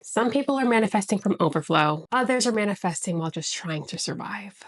Some people are manifesting from overflow. Others are manifesting while just trying to survive.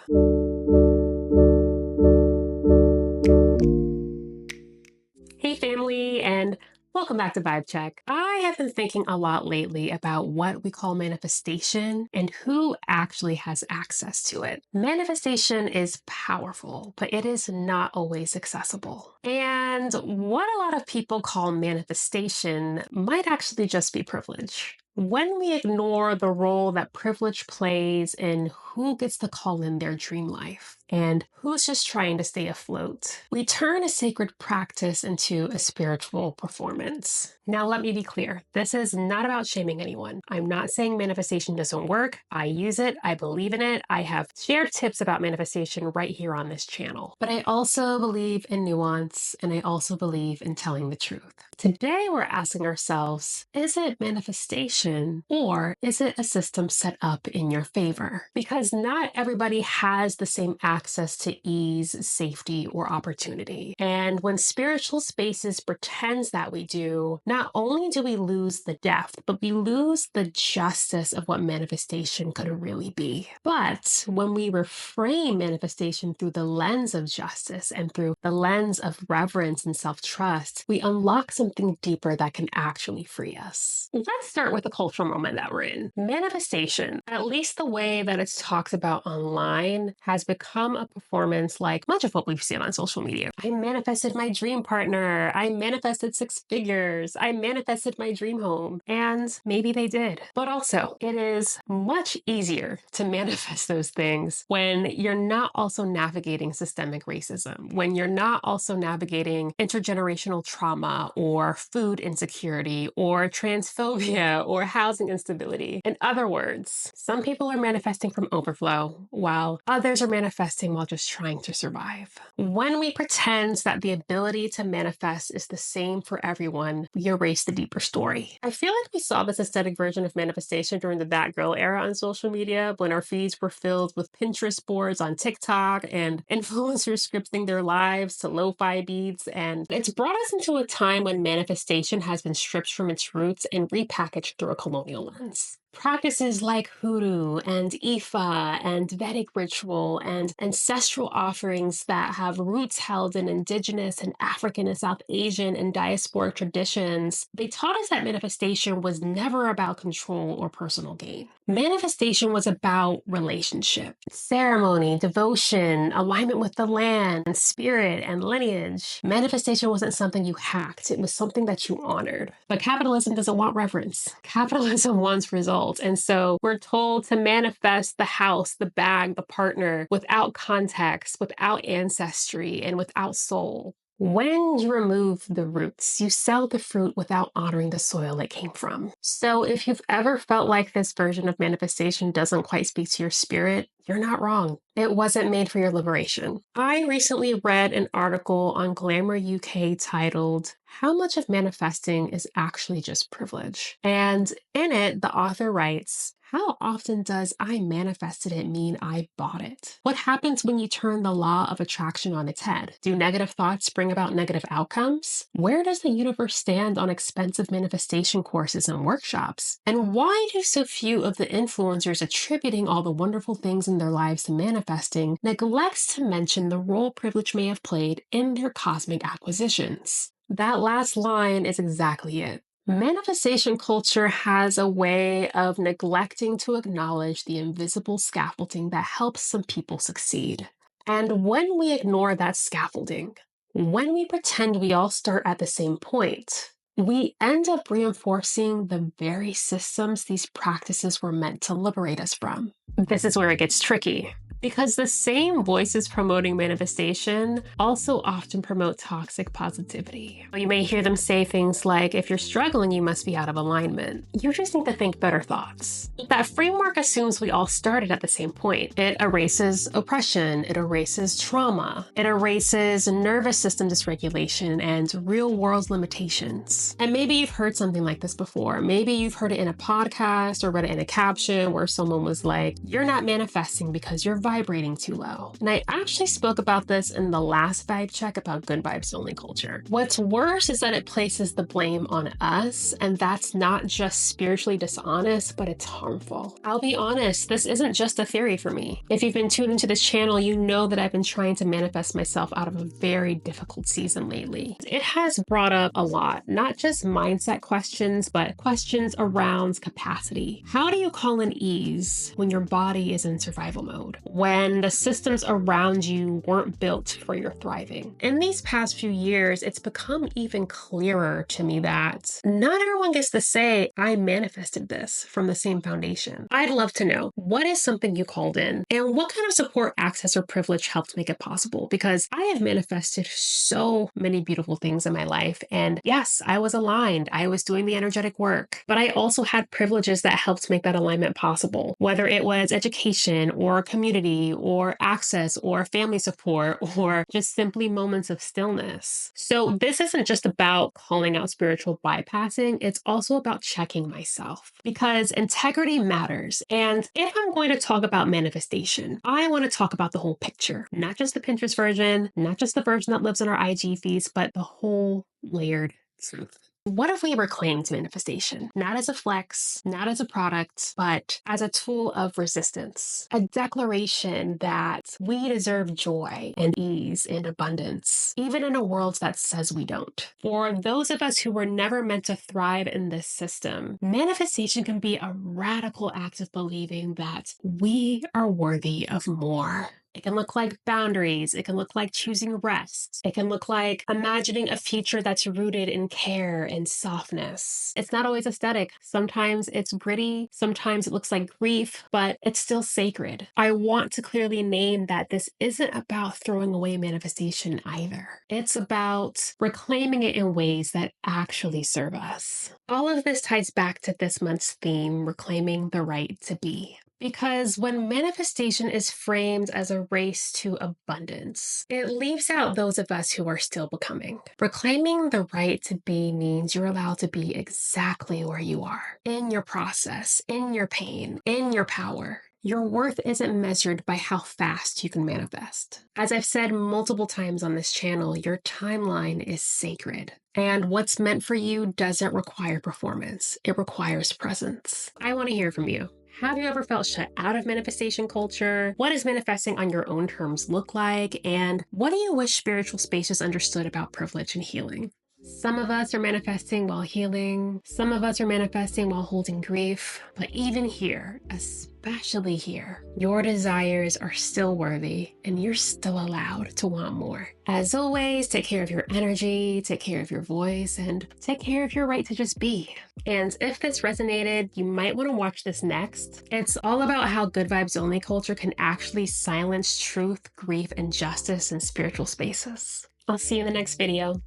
Hey family, and welcome back to Vibe Check. I have been thinking a lot lately about what we call manifestation and who actually has access to it. Manifestation is powerful, but it is not always accessible. And what a lot of people call manifestation might actually just be privilege. When we ignore the role that privilege plays in who gets to call in their dream life and who's just trying to stay afloat, we turn a sacred practice into a spiritual performance. Now, let me be clear. This is not about shaming anyone. I'm not saying manifestation doesn't work. I use it. I believe in it. I have shared tips about manifestation right here on this channel. But I also believe in nuance, and I also believe in telling the truth. Today, we're asking ourselves, is it manifestation or is it a system set up in your favor? Because not everybody has the same access to ease, safety, or opportunity. And when spiritual spaces pretends that we do, not only do we lose the depth, but we lose the justice of what manifestation could really be. But when we reframe manifestation through the lens of justice and through the lens of reverence and self-trust, we unlock something deeper that can actually free us. Let's start with the cultural moment that we're in. Manifestation, at least the way that it's talked about online, has become a performance like much of what we've seen on social media. I manifested my dream partner. I manifested 6 figures. I manifested my dream home. And maybe they did. But also, it is much easier to manifest those things when you're not also navigating systemic racism, when you're not also navigating intergenerational trauma or food insecurity or transphobia or housing instability. In other words, some people are manifesting from overflow while others are manifesting while just trying to survive. When we pretend that the ability to manifest is the same for everyone, we erase the deeper story. I feel like we saw this aesthetic version of manifestation during the That Girl era on social media when our feeds were filled with Pinterest boards on TikTok and influencers scripting their lives to lo-fi beats. And it's brought us into a time when manifestation has been stripped from its roots and repackaged through a colonial lens. Practices like hoodoo and Ifa and Vedic ritual and ancestral offerings that have roots held in indigenous and African and South Asian and diasporic traditions, they taught us that manifestation was never about control or personal gain. Manifestation was about relationship, ceremony, devotion, alignment with the land, and spirit and lineage. Manifestation wasn't something you hacked. It was something that you honored. But capitalism doesn't want reverence. Capitalism wants results. And so we're told to manifest the house, the bag, the partner without context, without ancestry, and without soul. When you remove the roots, you sell the fruit without honoring the soil it came from. So if you've ever felt like this version of manifestation doesn't quite speak to your spirit, you're not wrong. It wasn't made for your liberation. I recently read an article on Glamour UK titled, "How much of manifesting is actually just privilege?" And in it, the author writes, "How often does I manifested it mean I bought it? What happens when you turn the law of attraction on its head? Do negative thoughts bring about negative outcomes? Where does the universe stand on expensive manifestation courses and workshops? And why do so few of the influencers attributing all the wonderful things in their lives to manifesting neglects to mention the role privilege may have played in their cosmic acquisitions?" That last line is exactly it. Manifestation culture has a way of neglecting to acknowledge the invisible scaffolding that helps some people succeed. And when we ignore that scaffolding, when we pretend we all start at the same point, we end up reinforcing the very systems these practices were meant to liberate us from. This is where it gets tricky. Because the same voices promoting manifestation also often promote toxic positivity. You may hear them say things like, if you're struggling, you must be out of alignment. You just need to think better thoughts. That framework assumes we all started at the same point. It erases oppression, it erases trauma, it erases nervous system dysregulation and real world limitations. And maybe you've heard something like this before. Maybe you've heard it in a podcast or read it in a caption where someone was like, you're not manifesting because you're vibrating too low. And I actually spoke about this in the last vibe check about good vibes only culture. What's worse is that it places the blame on us, and that's not just spiritually dishonest, but it's harmful. I'll be honest, this isn't just a theory for me. If you've been tuned into this channel, you know that I've been trying to manifest myself out of a very difficult season lately. It has brought up a lot, not just mindset questions, but questions around capacity. How do you call in ease when your body is in survival mode? When the systems around you weren't built for your thriving? In these past few years, it's become even clearer to me that not everyone gets to say, I manifested this from the same foundation. I'd love to know, what is something you called in? And what kind of support, access, or privilege helped make it possible? Because I have manifested so many beautiful things in my life. And yes, I was aligned. I was doing the energetic work, but I also had privileges that helped make that alignment possible, whether it was education or community or access or family support or just simply moments of stillness. So this isn't just about calling out spiritual bypassing. It's also about checking myself because integrity matters. And if I'm going to talk about manifestation, I want to talk about the whole picture, not just the Pinterest version, not just the version that lives on our IG feeds, but the whole layered truth. What if we reclaimed manifestation, not as a flex, not as a product, but as a tool of resistance, a declaration that we deserve joy and ease and abundance, even in a world that says we don't? For those of us who were never meant to thrive in this system, manifestation can be a radical act of believing that we are worthy of more. It can look like boundaries. It can look like choosing rest. It can look like imagining a future that's rooted in care and softness. It's not always aesthetic. Sometimes it's gritty. Sometimes it looks like grief, but it's still sacred. I want to clearly name that this isn't about throwing away manifestation either. It's about reclaiming it in ways that actually serve us. All of this ties back to this month's theme, reclaiming the right to be. Because when manifestation is framed as a race to abundance, it leaves out those of us who are still becoming. Reclaiming the right to be means you're allowed to be exactly where you are, in your process, in your pain, in your power. Your worth isn't measured by how fast you can manifest. As I've said multiple times on this channel, your timeline is sacred. And what's meant for you doesn't require performance. It requires presence. I want to hear from you. Have you ever felt shut out of manifestation culture? What does manifesting on your own terms look like? And what do you wish spiritual spaces understood about privilege and healing? Some of us are manifesting while healing. Some of us are manifesting while holding grief. But even here, especially here, your desires are still worthy and you're still allowed to want more. As always, take care of your energy, take care of your voice, and take care of your right to just be. And if this resonated, you might want to watch this next. It's all about how good vibes only culture can actually silence truth, grief, and justice in spiritual spaces. I'll see you in the next video.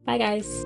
Bye, guys.